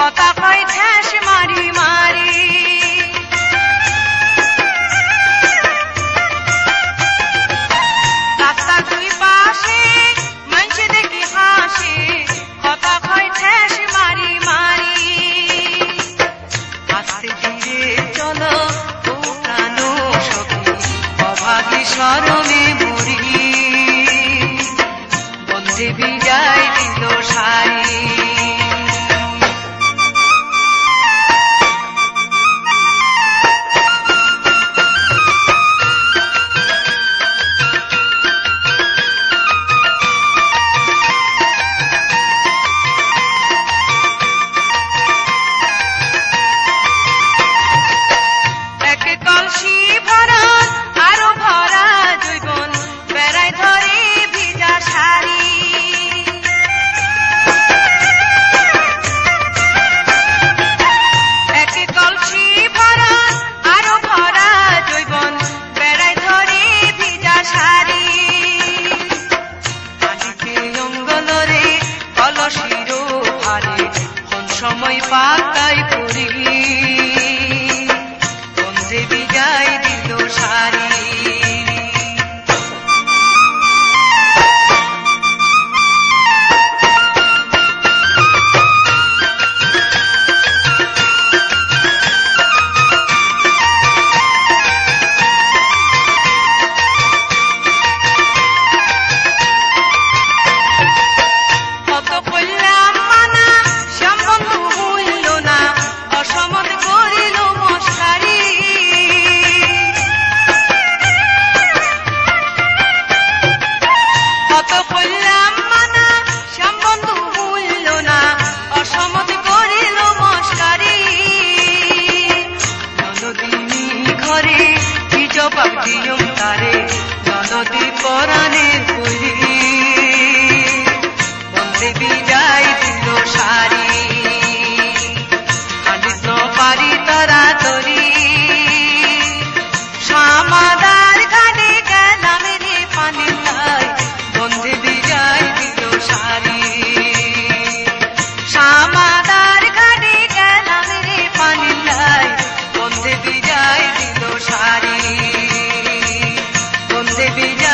কথা কয় ঠেস মারি মারি। রাস্তার দুই পাশে মানুষ দেখি হাসি, কথা কয় ঠেস মারি মারি। আস্তে ধীরে চলো ও প্রাণ সখী, অভাগী শরণে মরি। বন্ধে বিদায় দিল সারি। সময় পাতাই পড়ি, বন্ধে বিদায় দিল সারি। তারে নদী পরাণে করি, বন্ধে বিদায় দিল সারি। আনিত পারি তাড়াতাড়ি, সামাদার ঘাটে গেলাম রে পানি নাই, বন্ধে বিদায় দিল সারি। সামাদার ঘাটে গেলাম রে পানি নাই, বন্ধে বিদায় দিল সারি। বন্ধে বিদায়